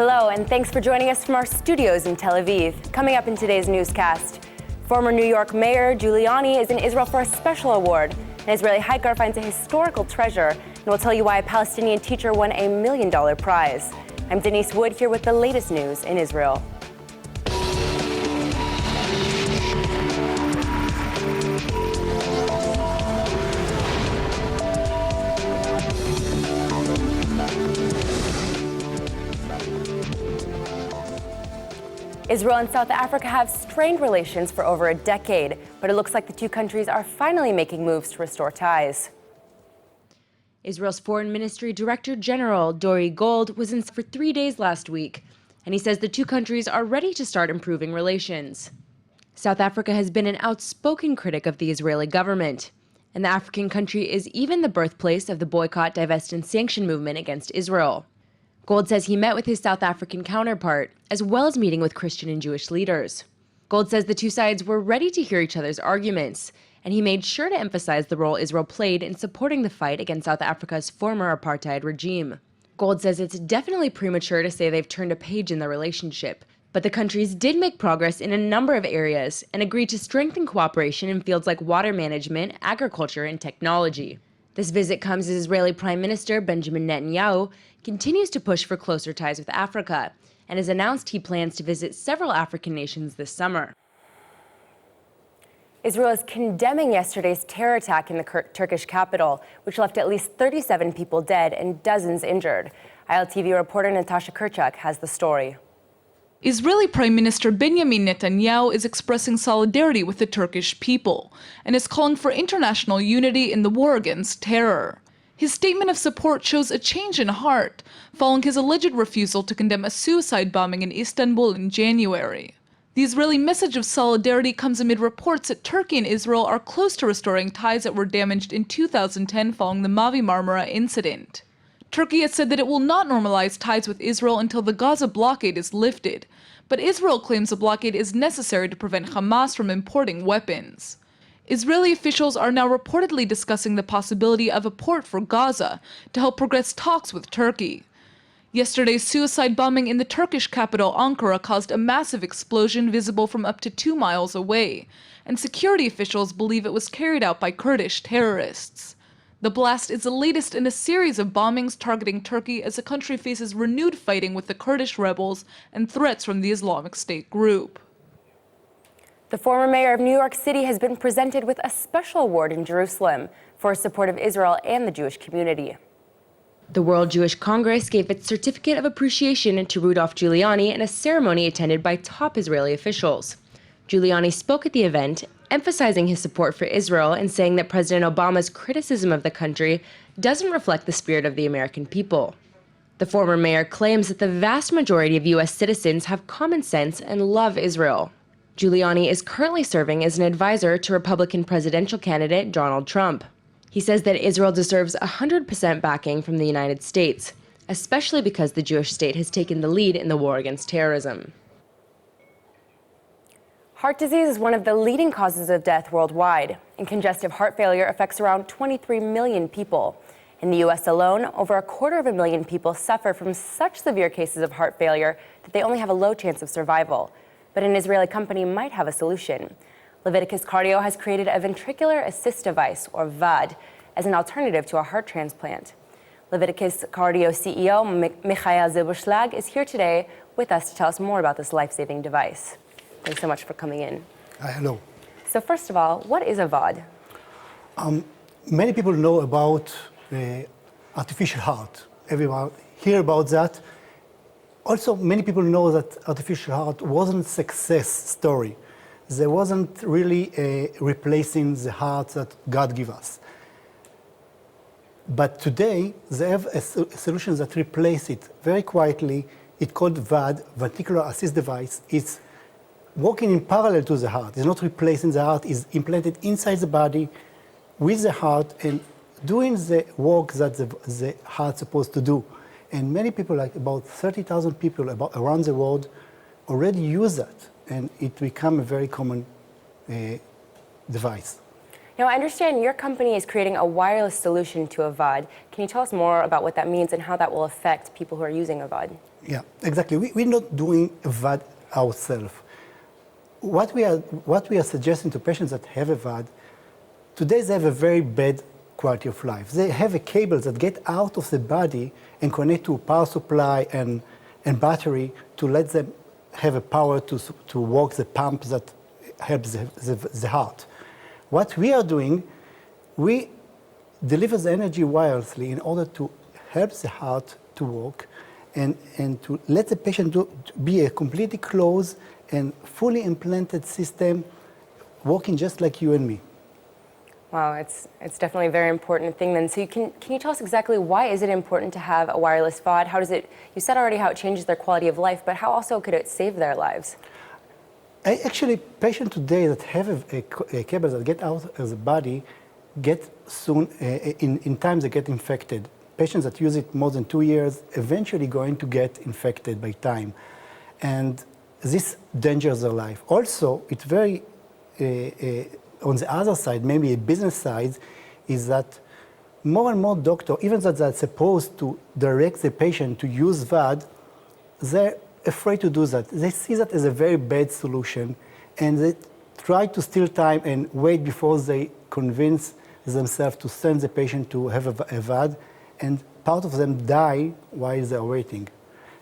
Hello, and thanks for joining us from our studios in Tel Aviv. Coming up in today's newscast, former New York Mayor Giuliani is in Israel for a special award. An Israeli hiker finds a historical treasure, and we'll tell you why a Palestinian teacher won a $1 million prize. I'm Denise Wood here with the latest news in Israel. Israel and South Africa have strained relations for over a decade, but it looks like the two countries are finally making moves to restore ties. Israel's Foreign Ministry Director General Dori Gold was in for 3 days last week, and he says the two countries are ready to start improving relations. South Africa has been an outspoken critic of the Israeli government, and the African country is even the birthplace of the boycott, divest, and sanction movement against Israel. Gold says he met with his South African counterpart, as well as meeting with Christian and Jewish leaders. Gold says the two sides were ready to hear each other's arguments, and he made sure to emphasize the role Israel played in supporting the fight against South Africa's former apartheid regime. Gold says it's definitely premature to say they've turned a page in their relationship, but the countries did make progress in a number of areas and agreed to strengthen cooperation in fields like water management, agriculture, and technology. This visit comes as Israeli Prime Minister Benjamin Netanyahu continues to push for closer ties with Africa and has announced he plans to visit several African nations this summer. Israel is condemning yesterday's terror attack in the Turkish capital, which left at least 37 people dead and dozens injured. ILTV reporter Natasha Kirchak has the story. Israeli Prime Minister Benjamin Netanyahu is expressing solidarity with the Turkish people and is calling for international unity in the war against terror. His statement of support shows a change in heart following his alleged refusal to condemn a suicide bombing in Istanbul in January. The Israeli message of solidarity comes amid reports that Turkey and Israel are close to restoring ties that were damaged in 2010 following the Mavi Marmara incident. Turkey has said that it will not normalize ties with Israel until the Gaza blockade is lifted, but Israel claims the blockade is necessary to prevent Hamas from importing weapons. Israeli officials are now reportedly discussing the possibility of a port for Gaza to help progress talks with Turkey. Yesterday's suicide bombing in the Turkish capital Ankara caused a massive explosion visible from up to 2 miles away, and security officials believe it was carried out by Kurdish terrorists. The blast is the latest in a series of bombings targeting Turkey as the country faces renewed fighting with the Kurdish rebels and threats from the Islamic State group. The former mayor of New York City has been presented with a special award in Jerusalem for his support of Israel and the Jewish community. The World Jewish Congress gave its certificate of appreciation to Rudolph Giuliani in a ceremony attended by top Israeli officials. Giuliani spoke at the event, emphasizing his support for Israel and saying that President Obama's criticism of the country doesn't reflect the spirit of the American people. The former mayor claims that the vast majority of U.S. citizens have common sense and love Israel. Giuliani is currently serving as an advisor to Republican presidential candidate Donald Trump. He says that Israel deserves 100% backing from the United States, especially because the Jewish state has taken the lead in the war against terrorism. Heart disease is one of the leading causes of death worldwide, and congestive heart failure affects around 23 million people. In the U.S. alone, over 250,000 people suffer from such severe cases of heart failure that they only have a low chance of survival. But an Israeli company might have a solution. Leviticus Cardio has created a ventricular assist device, or VAD, as an alternative to a heart transplant. Leviticus Cardio CEO Michael Zilberschlag is here today with us to tell us more about this life-saving device. Thanks so much for coming in. Hello. So first of all, what is a VAD? Many people know about artificial heart. Everyone hear about that. Also, many people know that artificial heart wasn't a success story. There wasn't really replacing the heart that God gave us. But today, they have a solution that replaces it very quietly. It's called VAD, Ventricular Assist Device. It's working in parallel to the heart. It's not replacing the heart. It's implanted inside the body with the heart and doing the work that the heart's supposed to do. And many people, like about 30,000 people around the world, already use that. And it became a very common device. Now, I understand your company is creating a wireless solution to a VAD. Can you tell us more about what that means and how that will affect people who are using a VAD? Yeah, exactly. We're not doing a VAD ourselves. What we are suggesting to patients that have a VAD, today they have a very bad quality of life. They have a cable that get out of the body and connect to power supply and battery to let them have a power to work the pump that helps the heart. What we are doing, we deliver the energy wirelessly in order to help the heart to work and to let the patient be a completely closed and fully implanted system working just like you and me. Wow, it's definitely a very important thing then. So can you tell us exactly why is it important to have a wireless VOD? How does it, you said already how it changes their quality of life, but how also could it save their lives? Actually, patients today that have a cable that get out of the body get soon, in time they get infected. Patients that use it more than 2 years eventually going to get infected by time. And this endangers their life. Also, it's very, on the other side, maybe a business side, is that more and more doctors, even that they're supposed to direct the patient to use VAD, they're afraid to do that. They see that as a very bad solution, and they try to steal time and wait before they convince themselves to send the patient to have a VAD, and part of them die while they're waiting.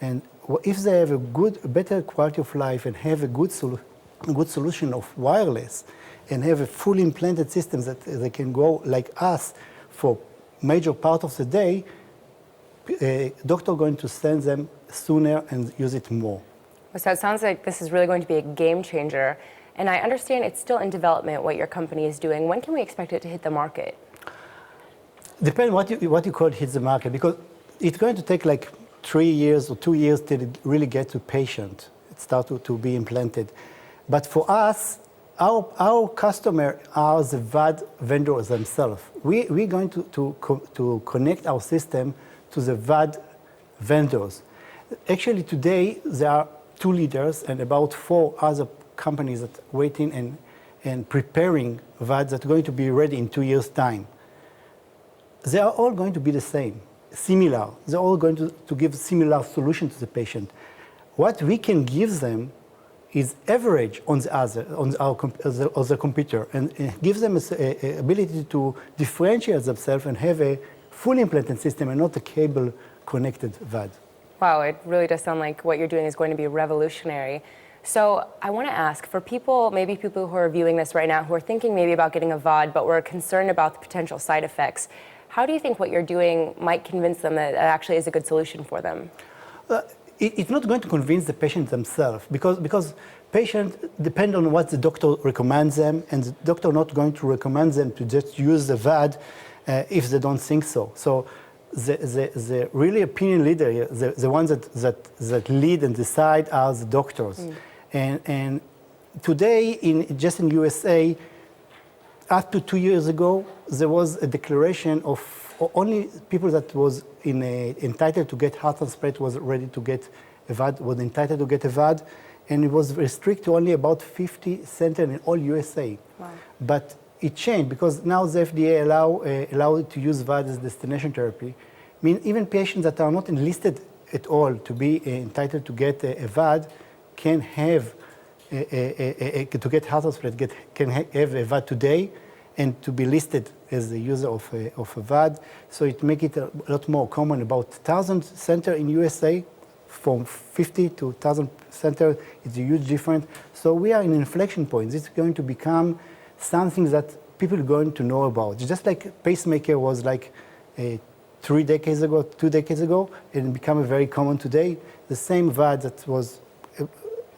And if they have a better quality of life and have a good solution of wireless, and have a fully implanted system that they can go like us for major part of the day, doctor going to send them sooner and use it more. So it sounds like this is really going to be a game changer. And I understand it's still in development, what your company is doing. When can we expect it to hit the market? Depends what you call hit the market, because it's going to take like 3 years or 2 years till it really get to patient. It start to be implanted. But for us, our customer are the VAD vendors themselves. We're going to connect our system to the VAD vendors. Actually, today there are 2 leaders and about 4 other companies that are waiting and preparing VADs that are going to be ready in 2 years' time. They are all going to be the same, similar. They're all going to give similar solution to the patient. What we can give them is average on the computer, and gives them a ability to differentiate themselves and have a fully implanted system and not a cable connected VAD. Wow, it really does sound like what you're doing is going to be revolutionary. So I want to ask, for people, maybe people who are viewing this right now, who are thinking maybe about getting a VOD, but were concerned about the potential side effects, how do you think what you're doing might convince them that it actually is a good solution for them? It's not going to convince the patient themselves, because patients depend on what the doctor recommends them, and the doctor not going to recommend them to just use the VAD if they don't think so. So the really opinion leader, the ones that lead and decide are the doctors. And today, just in USA, up to 2 years ago, there was a declaration of only people that was entitled to get heart transplant was ready to get a VAD, was entitled to get a VAD, and it was restricted to only about 50 centers in all USA. Wow. But it changed because now the FDA allow to use VAD as destination therapy. I mean, even patients that are not enlisted at all to be entitled to get a VAD can have to get heart transplant, can have a VAD today, and to be listed as the user of a VAD. So it makes it a lot more common. About 1,000 centers in USA, from 50 to 1,000 centers, it's a huge difference. So we are in an inflection point. This is going to become something that people are going to know about. Just like pacemaker was like 3 decades ago, 2 decades ago, and become very common today. The same VAD that was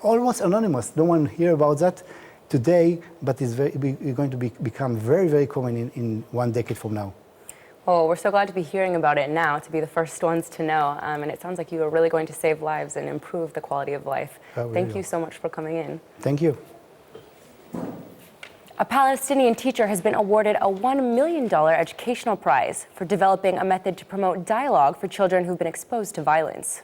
almost anonymous. No one hear about that today, but it's going to become very, very common in 1 decade from now. Well, we're so glad to be hearing about it now, to be the first ones to know. And it sounds like you are really going to save lives and improve the quality of life. Thank you so much for coming in. Thank you. A Palestinian teacher has been awarded a $1 million educational prize for developing a method to promote dialogue for children who've been exposed to violence.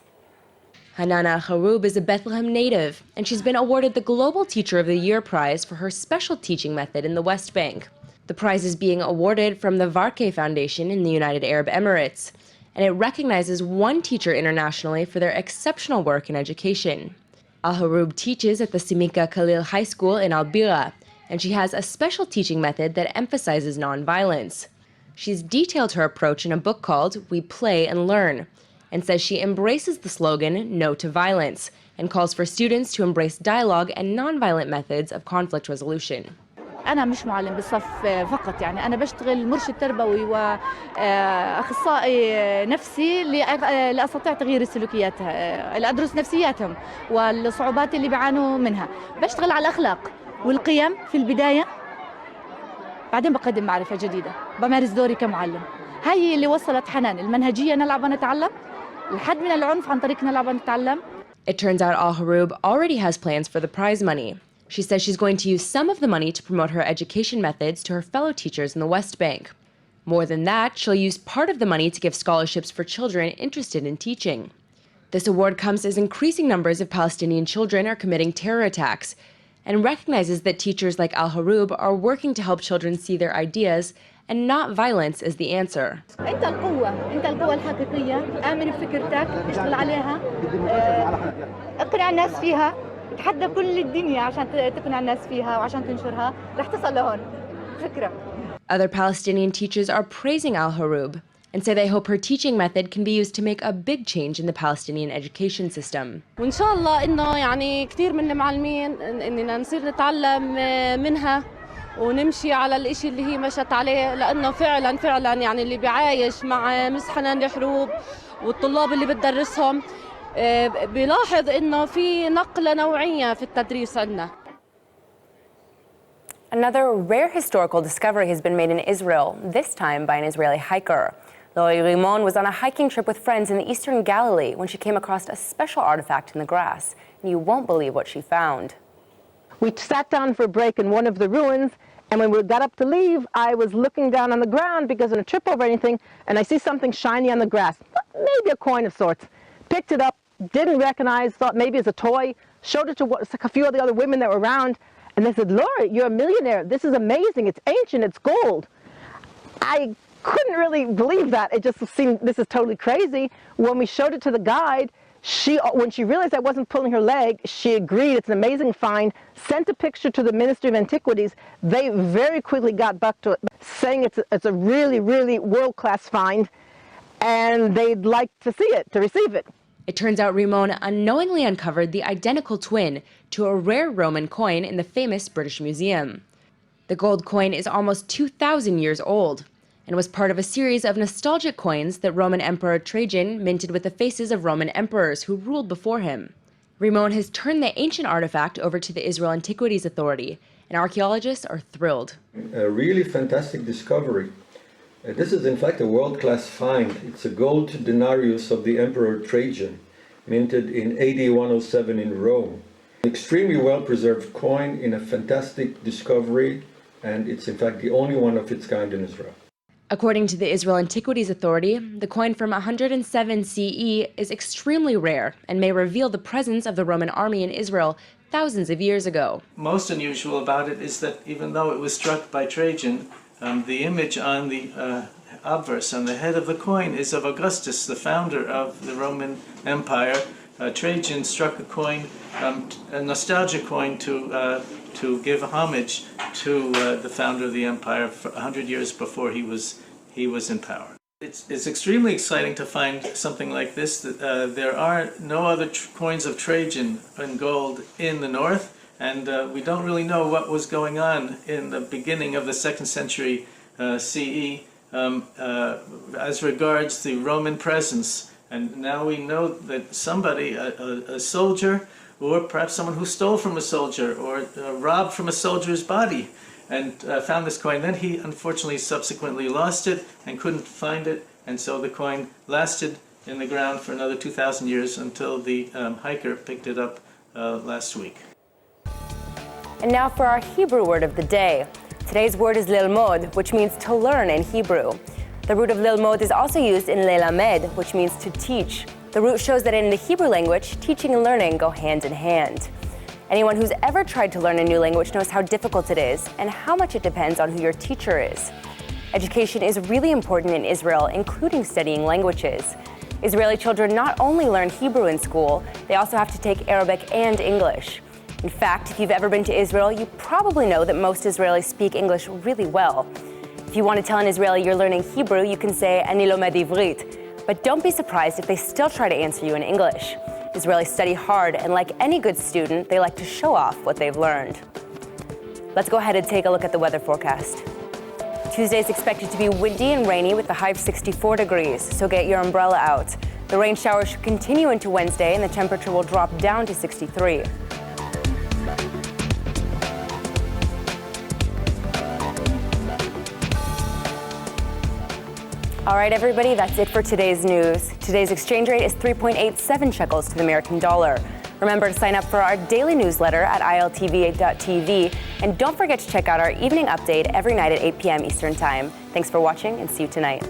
Hanana Haroub is a Bethlehem native, and she's been awarded the Global Teacher of the Year prize for her special teaching method in the West Bank. The prize is being awarded from the Varke Foundation in the United Arab Emirates, and it recognizes one teacher internationally for their exceptional work in education. Al-Haroub teaches at the Simika Khalil High School in Al-Bira, and she has a special teaching method that emphasizes nonviolence. She's detailed her approach in a book called We Play and Learn, and says she embraces the slogan No to Violence, and calls for students to embrace dialogue and nonviolent methods of conflict resolution. أنا مش معلم بالصف فقط، يعني أنا بشتغل مرشد تربوي وأخصائي نفسي لأستطيع تغيير السلوكيات، لأدرس نفسياتهم والصعوبات اللي بيعانوا منها. بشتغل على الأخلاق والقيم في البداية، بعدين بقدم معرفة جديدة، بمارس دوري كمعلم. هاي اللي وصلت حنان المنهجية نلعب ونتعلم، الحد من العنف عن طريق نلعب ونتعلم. It turns out Al-Haroub already has plans for the prize money. She says she's going to use some of the money to promote her education methods to her fellow teachers in the West Bank. More than that, she'll use part of the money to give scholarships for children interested in teaching. This award comes as increasing numbers of Palestinian children are committing terror attacks, and recognizes that teachers like Al-Haroub are working to help children see their ideas and not violence as the answer. أنت القوة الحقيقية، آمن بفكرتك، اشتغل عليها، اقنع الناس فيها. تحدى كل الدنيا عشان تقنع الناس فيها وعشان تنشرها، رح تصل لهون. فكرة. Other Palestinian teachers are praising Al-Haroub and say they hope her teaching method can be used to make a big change in the Palestinian education system. وإن شاء الله إنه يعني كثير من المعلمين إننا نصير نتعلم منها ونمشي على الإشي اللي هي مشت عليه، لأنه فعلا يعني اللي بيعايش مع مس حنان الحروب والطلاب اللي بتدرسهم بيلاحظ إنه في نقلة نوعية في التدريس عندنا. Another rare historical discovery has been made in Israel, this time by an Israeli hiker. Lori Rimon was on a hiking trip with friends in the eastern Galilee when she came across a special artifact in the grass. And you won't believe what she found. We sat down for a break in one of the ruins, and when we got up to leave, I was looking down on the ground because of a trip over anything, and I see something shiny on the grass, maybe a coin of sorts. Picked it up, didn't recognize, thought maybe it's a toy, showed it to a few of the other women that were around, and they said, Laura, you're a millionaire. This is amazing. It's ancient. It's gold. I couldn't really believe that. It just seemed, this is totally crazy. When we showed it to the guide, when she realized I wasn't pulling her leg, she agreed it's an amazing find, sent a picture to the Ministry of Antiquities. They very quickly got back to it, saying it's a really, really world-class find, and they'd like to see it, to receive it. It turns out Rimon unknowingly uncovered the identical twin to a rare Roman coin in the famous British Museum. The gold coin is almost 2,000 years old and was part of a series of nostalgic coins that Roman Emperor Trajan minted with the faces of Roman emperors who ruled before him. Rimon has turned the ancient artifact over to the Israel Antiquities Authority, and archaeologists are thrilled. A really fantastic discovery. This is in fact a world-class find. It's a gold denarius of the Emperor Trajan, minted in AD 107 in Rome. An extremely well-preserved coin in a fantastic discovery, and it's in fact the only one of its kind in Israel. According to the Israel Antiquities Authority, the coin from 107 CE is extremely rare and may reveal the presence of the Roman army in Israel thousands of years ago. Most unusual about it is that even though it was struck by Trajan, the image on the obverse, on the head of the coin, is of Augustus, the founder of the Roman Empire. Trajan struck a coin, a nostalgia coin, to give homage to the founder of the empire 100 years before he was in power. It's extremely exciting to find something like this. There are no other coins of Trajan in gold in the north, and we don't really know what was going on in the beginning of the 2nd century CE as regards the Roman presence. And now we know that somebody, a soldier, or perhaps someone who stole from a soldier or robbed from a soldier's body and found this coin. Then he unfortunately subsequently lost it and couldn't find it, and so the coin lasted in the ground for another 2,000 years until the hiker picked it up last week. And now for our Hebrew word of the day. Today's word is lilmod, which means to learn in Hebrew. The root of lilmod is also used in lelamed, which means to teach. The root shows that in the Hebrew language, teaching and learning go hand in hand. Anyone who's ever tried to learn a new language knows how difficult it is and how much it depends on who your teacher is. Education is really important in Israel, including studying languages. Israeli children not only learn Hebrew in school, they also have to take Arabic and English. In fact, if you've ever been to Israel, you probably know that most Israelis speak English really well. If you want to tell an Israeli you're learning Hebrew, you can say, "Ani lomed ivrit." But don't be surprised if they still try to answer you in English. Israelis study hard, and like any good student, they like to show off what they've learned. Let's go ahead and take a look at the weather forecast. Tuesday is expected to be windy and rainy with a high of 64 degrees, so get your umbrella out. The rain showers should continue into Wednesday, and the temperature will drop down to 63. All right, everybody, that's it for today's news. Today's exchange rate is 3.87 shekels to the American dollar. Remember to sign up for our daily newsletter at ILTV.tv. And don't forget to check out our evening update every night at 8 p.m. Eastern Time. Thanks for watching and see you tonight.